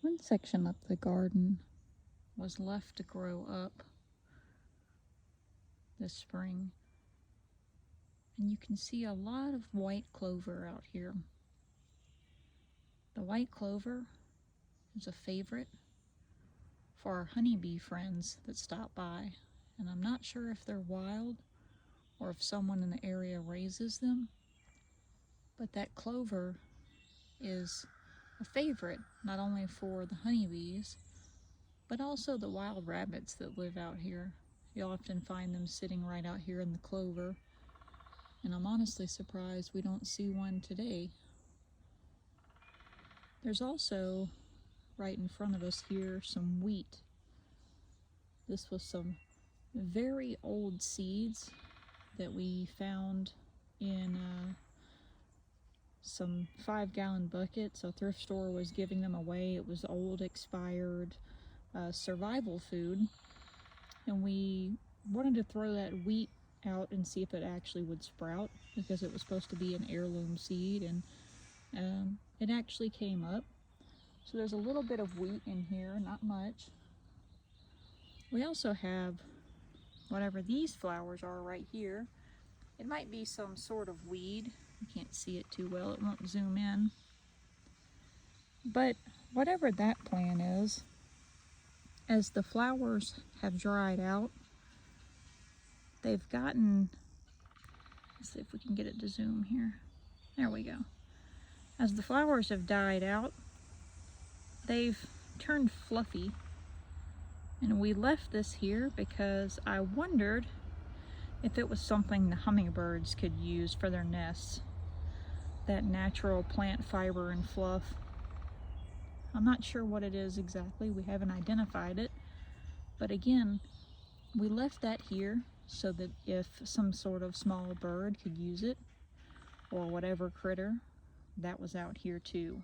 One section of the garden was left to grow up this spring, and you can see a lot of white clover out here. The white clover is a favorite for our honeybee friends that stop by, and I'm not sure if they're wild or if someone in the area raises them, but that clover is a favorite not only for the honeybees but also the wild rabbits that live out here. You'll often find them sitting right out here in the clover, and I'm honestly surprised we don't see one today. There's also, right in front of us here, some wheat. This was some very old seeds that we found in some 5-gallon buckets. A thrift store was giving them away. It was old, expired survival food, and we wanted to throw that wheat out and see if it actually would sprout, because it was supposed to be an heirloom seed, and it actually came up. So there's a little bit of wheat in here, not much. We also have whatever these flowers are right here. It might be some sort of weed. You can't see it too well, it won't zoom in. But whatever that plant is, as the flowers have dried out, they've gotten, let's see if we can get it to zoom here. There we go. As the flowers have died out, they've turned fluffy. And we left this here because I wondered if it was something the hummingbirds could use for their nests. That natural plant fiber and fluff. I'm not sure what it is exactly, we haven't identified it. But again, we left that here so that if some sort of small bird could use it, or whatever critter, that was out here too.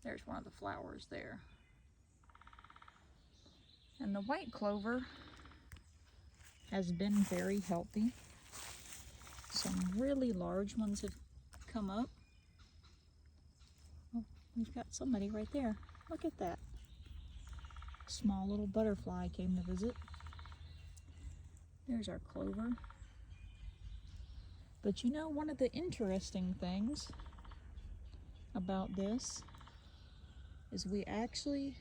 There's one of the flowers there. And the white clover has been very healthy. Some really large ones have come up. Oh, we've got somebody right there. Look at that. Small little butterfly came to visit. There's our clover. But you know, one of the interesting things about this is we actually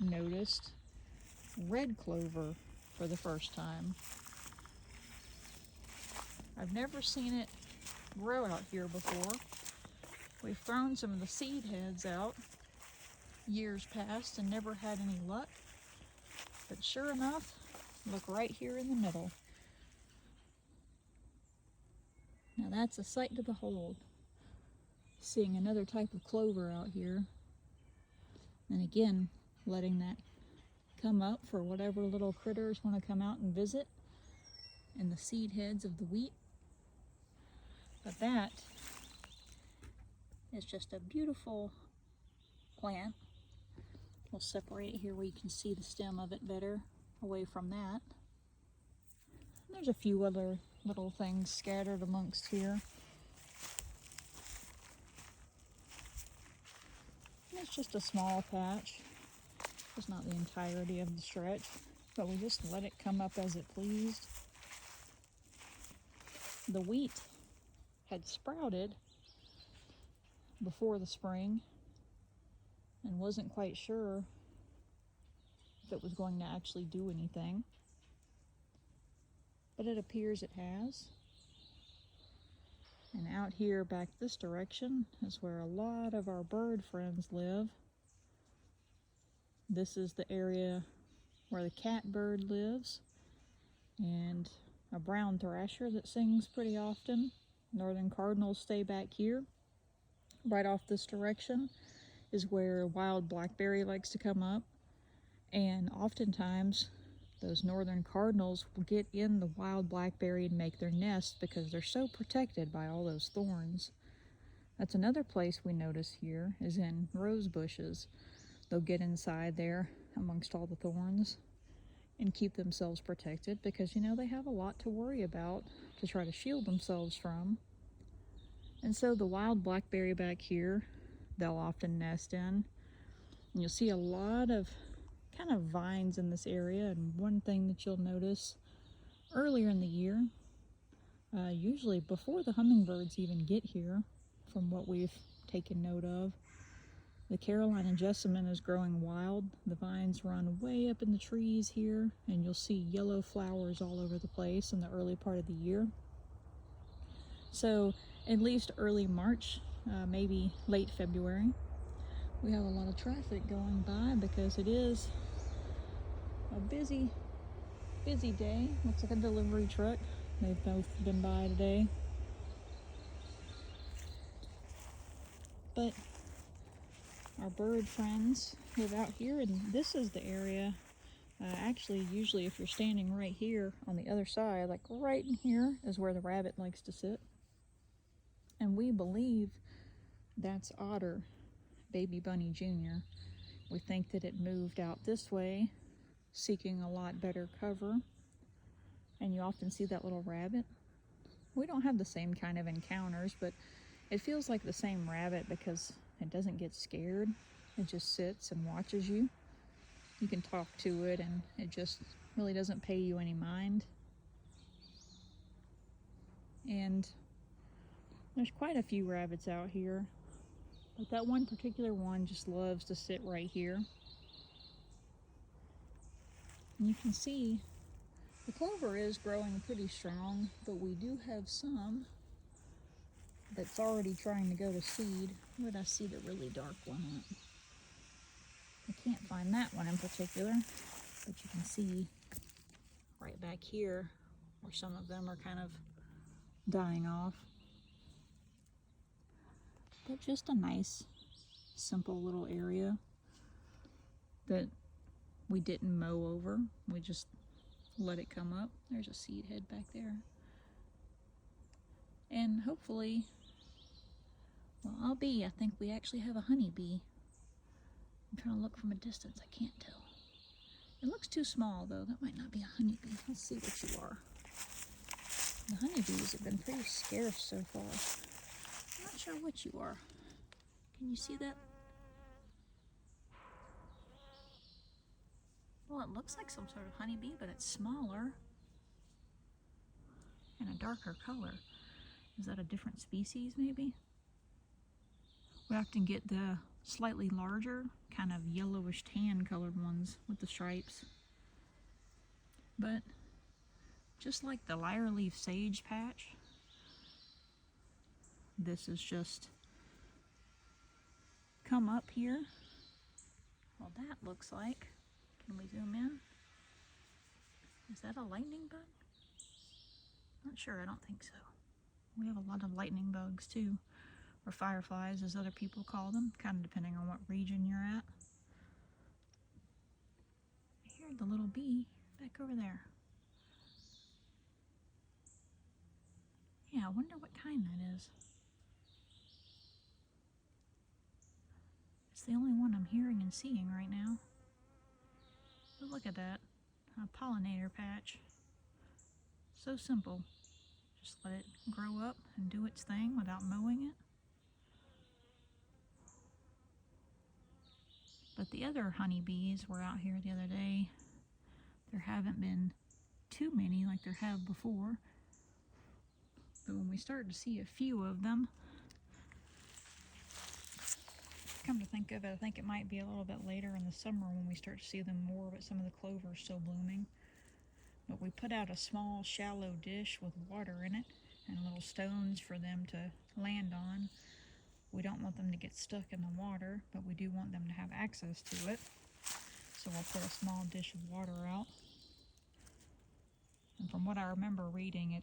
noticed red clover for the first time. I've never seen it grow out here before. We've thrown some of the seed heads out years past and never had any luck. But sure enough, look right here in the middle. Now that's a sight to behold. Seeing another type of clover out here. And again, letting that come up for whatever little critters want to come out and visit, and the seed heads of the wheat. But that is just a beautiful plant. We'll separate it here where you can see the stem of it better away from that. And there's a few other little things scattered amongst here. And it's just a small patch. It's not the entirety of the stretch, but we just let it come up as it pleased. The wheat had sprouted before the spring and wasn't quite sure if it was going to actually do anything, but it appears it has. And out here back this direction is where a lot of our bird friends live. This is the area where the catbird lives, and a brown thrasher that sings pretty often. Northern cardinals stay back here. Right off this direction is where wild blackberry likes to come up, and oftentimes those northern cardinals will get in the wild blackberry and make their nest because they're so protected by all those thorns. That's another place we notice here is in rose bushes. They'll get inside there amongst all the thorns and keep themselves protected because, you know, they have a lot to worry about to try to shield themselves from. And so the wild blackberry back here, they'll often nest in. And you'll see a lot of kind of vines in this area. And one thing that you'll notice earlier in the year, usually before the hummingbirds even get here, from what we've taken note of, the Carolina jessamine is growing wild. The vines run way up in the trees here, and you'll see yellow flowers all over the place in the early part of the year. So at least early March, maybe late February, we have a lot of traffic going by because it is a busy day. Looks like a delivery truck. They've both been by today. But our bird friends live out here, and this is the area. Actually, usually if you're standing right here on the other side, like right in here, is where the rabbit likes to sit. And we believe that's Otter, baby bunny junior. We think that it moved out this way, seeking a lot better cover. And you often see that little rabbit. We don't have the same kind of encounters, but it feels like the same rabbit because it doesn't get scared. It just sits and watches you. You can talk to it, and it just really doesn't pay you any mind. And there's quite a few rabbits out here, but that one particular one just loves to sit right here. And you can see the clover is growing pretty strong, but we do have some that's already trying to go to seed. Where did I see the really dark one at? I can't find that one in particular, but you can see right back here where some of them are kind of dying off. But just a nice, simple little area that we didn't mow over. We just let it come up. There's a seed head back there. And hopefully, well, I think we actually have a honeybee. I'm trying to look from a distance, I can't tell. It looks too small though, that might not be a honeybee. Let's see what you are. The honeybees have been pretty scarce so far. I'm not sure what you are. Can you see that? Well, it looks like some sort of honeybee, but it's smaller and a darker color. Is that a different species maybe? We often get the slightly larger, kind of yellowish tan colored ones with the stripes. But just like the lyre leaf sage patch, this is just come up here. Well, that looks like, can we zoom in? Is that a lightning bug? Not sure, I don't think so. We have a lot of lightning bugs too, or fireflies as other people call them, kind of depending on what region you're at. I hear the little bee back over there. Yeah, I wonder what kind that is. It's the only one I'm hearing and seeing right now. But look at that, a pollinator patch. So simple. Just let it grow up and do its thing without mowing it. But the other honeybees were out here the other day. There haven't been too many like there have before. But when we started to see a few of them, come to think of it, I think it might be a little bit later in the summer when we start to see them more, but some of the clover is still blooming. But we put out a small shallow dish with water in it and little stones for them to land on. We don't want them to get stuck in the water, but we do want them to have access to it. So we'll put a small dish of water out. And from what I remember reading,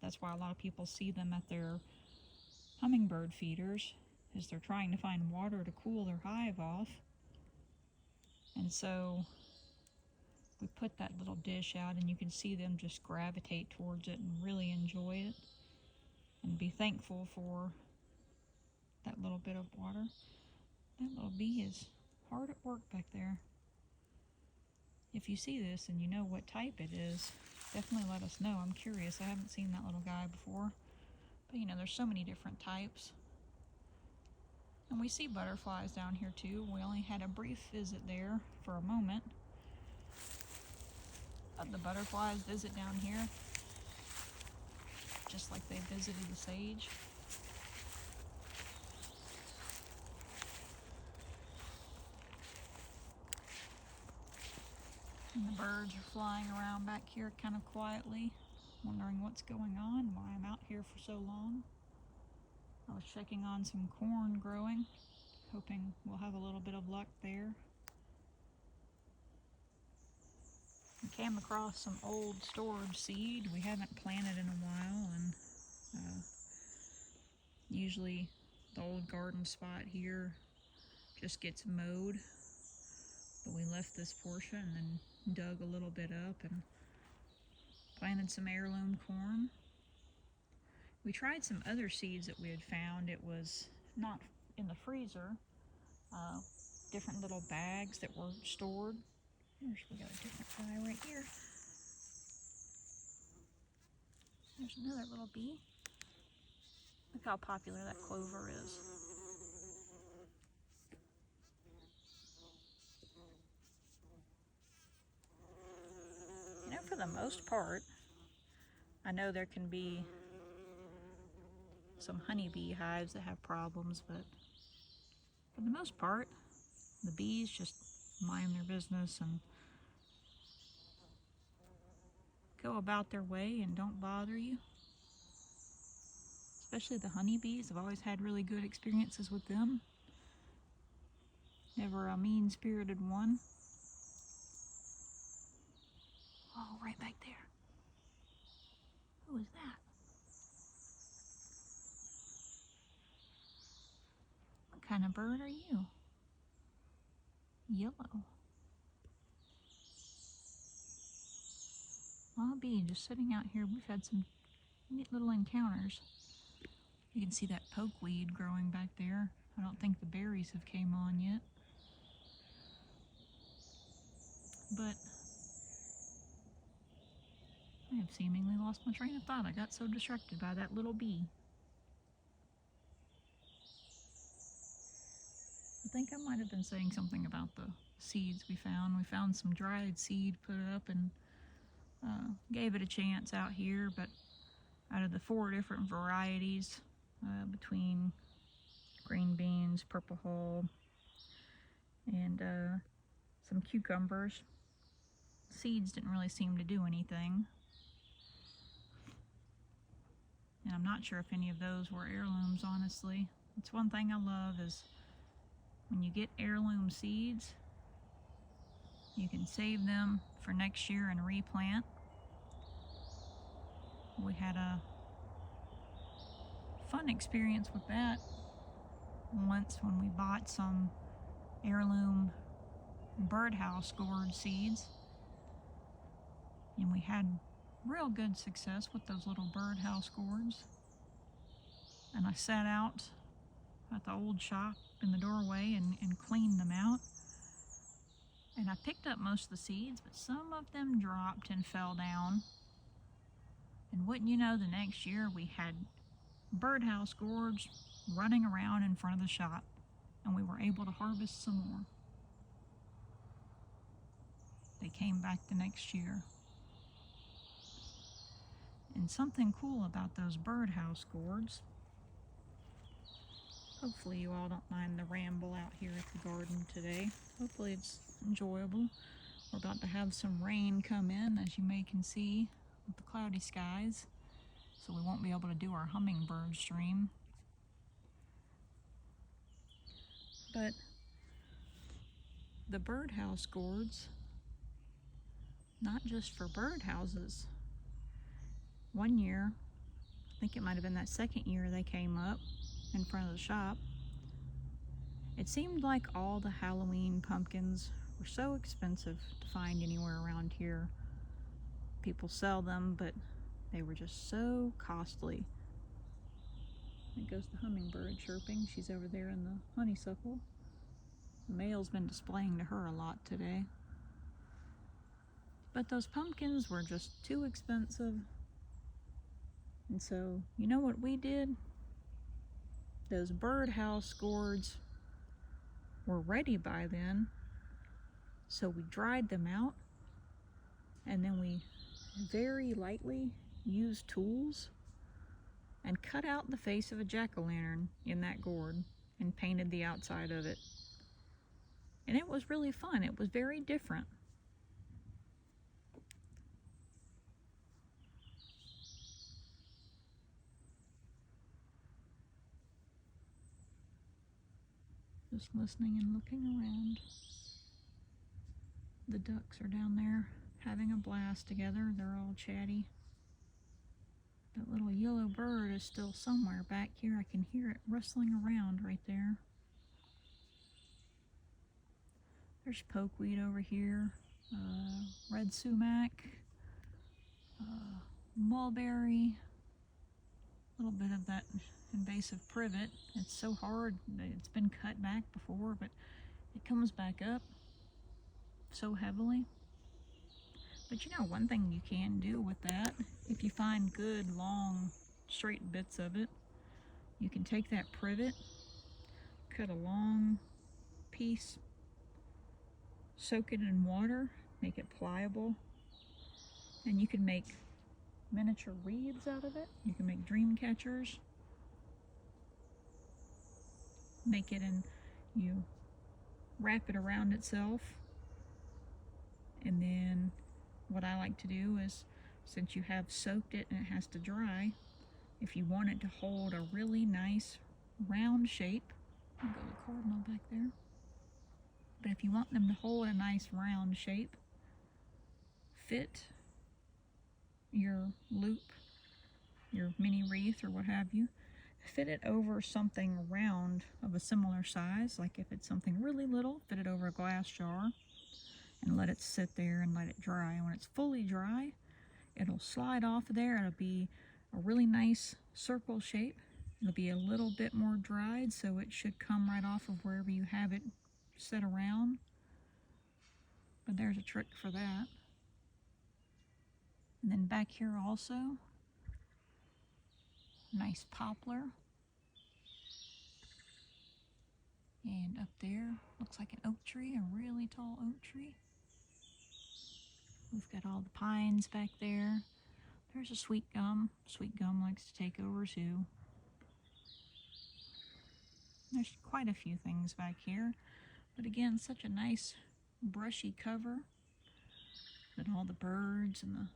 that's why a lot of people see them at their hummingbird feeders, is they're trying to find water to cool their hive off. And so we put that little dish out, and you can see them just gravitate towards it and really enjoy it and be thankful for that little bit of water. That little bee is hard at work back there. If you see this and you know what type it is, definitely let us know. I'm curious. I haven't seen that little guy before. But you know, there's so many different types. And we see butterflies down here too. We only had a brief visit there for a moment. The butterflies visit down here, just like they visited the sage. And the birds are flying around back here kind of quietly, wondering what's going on, why I'm out here for so long. I was checking on some corn growing, hoping we'll have a little bit of luck there. We came across some old storage seed we haven't planted in a while, and usually the old garden spot here just gets mowed, but we left this portion and then dug a little bit up and planted some heirloom corn. We tried some other seeds that we had found. It was not in the freezer, different little bags that were stored. We got a different guy right here. There's another little bee. Look how popular that clover is. You know, for the most part, I know there can be some honeybee hives that have problems, but for the most part, the bees just mind their business and go about their way and don't bother you. Especially the honeybees. I've always had really good experiences with them. Never a mean-spirited one. Oh, right back there. Who is that? What kind of bird are you? Yellow. I'll be just sitting out here. We've had some neat little encounters. You can see that pokeweed growing back there. I don't think the berries have came on yet. But I have seemingly lost my train of thought. I got so distracted by that little bee. I think I might have been saying something about the seeds we found. We found some dried seed, put it up, and gave it a chance out here. But out of the 4 different varieties, between green beans, purple hull, and some cucumbers, seeds didn't really seem to do anything. And I'm not sure if any of those were heirlooms, honestly. That's one thing I love, is when you get heirloom seeds, you can save them for next year and replant. We had a fun experience with that once when we bought some heirloom birdhouse gourd seeds, and we had real good success with those little birdhouse gourds. And I sat out at the old shop in the doorway and cleaned them out, and I picked up most of the seeds, but some of them dropped and fell down. And wouldn't you know, the next year we had birdhouse gourds running around in front of the shop, and we were able to harvest some more. They came back the next year. And something cool about those birdhouse gourds, hopefully you all don't mind the ramble out here at the garden today. Hopefully it's enjoyable. We're about to have some rain come in, as you may can see, with the cloudy skies, so we won't be able to do our hummingbird stream. But the birdhouse gourds, not just for birdhouses. One year, I think it might have been that second year they came up in front of the shop, it seemed like all the Halloween pumpkins were so expensive to find anywhere around here. People sell them, but they were just so costly. There goes the hummingbird chirping. She's over there in the honeysuckle. The male's been displaying to her a lot today. But those pumpkins were just too expensive. And so, you know what we did? Those birdhouse gourds were ready by then. So we dried them out, and then we very lightly used tools and cut out the face of a jack-o'-lantern in that gourd and painted the outside of it. And it was really fun. It was very different. Just listening and looking around. The ducks are down there having a blast together. They're all chatty. That little yellow bird is still somewhere back here. I can hear it rustling around right there. There's pokeweed over here, red sumac, mulberry, a little bit of that invasive privet. It's so hard. It's been cut back before, but it comes back up so heavily. But you know, one thing you can do with that, if you find good, long, straight bits of it, you can take that privet, cut a long piece, soak it in water, make it pliable, and you can make miniature reeds out of it. You can make dream catchers. Make it and you wrap it around itself. And then what I like to do is, since you have soaked it and it has to dry, if you want it to hold a really nice round shape, I'll go the cardinal back there. But if you want them to hold a nice round shape, fit your loop, your mini wreath or what have you, fit it over something round of a similar size. Like if it's something really little, fit it over a glass jar and let it sit there and let it dry. And when it's fully dry, it'll slide off of there. It'll be a really nice circle shape. It'll be a little bit more dried, so it should come right off of wherever you have it set around. But there's a trick for that. And then back here also, nice poplar. And up there, looks like an oak tree, a really tall oak tree. We've got all the pines back there. There's a sweet gum. Sweet gum likes to take over too. There's quite a few things back here. But again, such a nice brushy cover that all the birds and the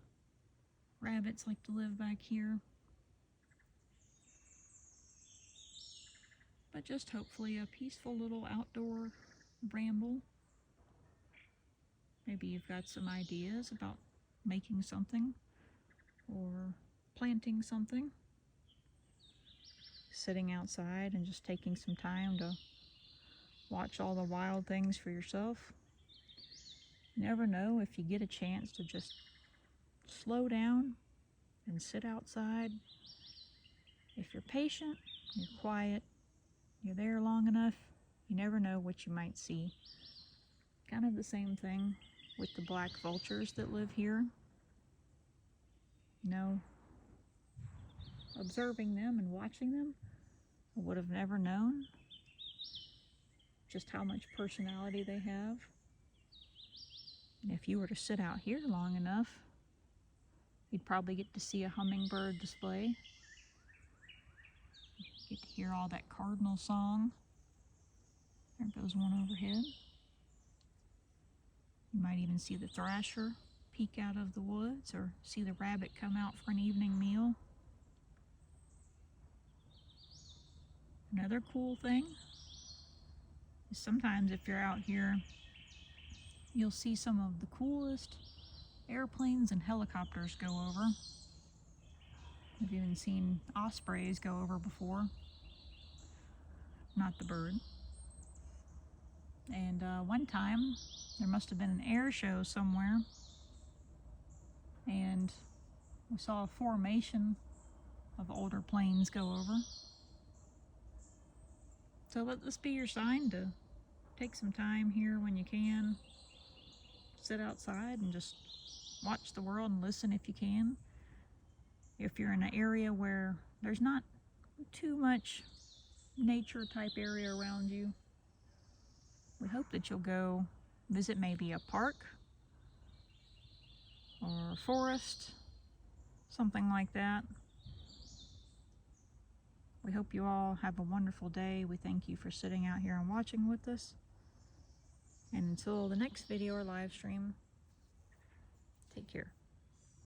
rabbits like to live back here. But just hopefully a peaceful little outdoor ramble. Maybe you've got some ideas about making something or planting something. Sitting outside and just taking some time to watch all the wild things for yourself. You never know, if you get a chance to just slow down and sit outside. If you're patient, you're quiet, you're there long enough, you never know what you might see. Kind of the same thing with the black vultures that live here. You know, observing them and watching them, I would have never known just how much personality they have. And if you were to sit out here long enough, you'd probably get to see a hummingbird display. Get to hear all that cardinal song. There goes one overhead. You might even see the thrasher peek out of the woods, or see the rabbit come out for an evening meal. Another cool thing is sometimes if you're out here, you'll see some of the coolest airplanes and helicopters go over. I've even seen ospreys go over before. Not the bird. And one time, there must have been an air show somewhere, and we saw a formation of older planes go over. So let this be your sign to take some time here when you can. Sit outside and just watch the world and listen if you can. If you're in an area where there's not too much nature type area around you, we hope that you'll go visit maybe a park or a forest, something like that. We hope you all have a wonderful day. We thank you for sitting out here and watching with us. And until the next video or live stream, take care.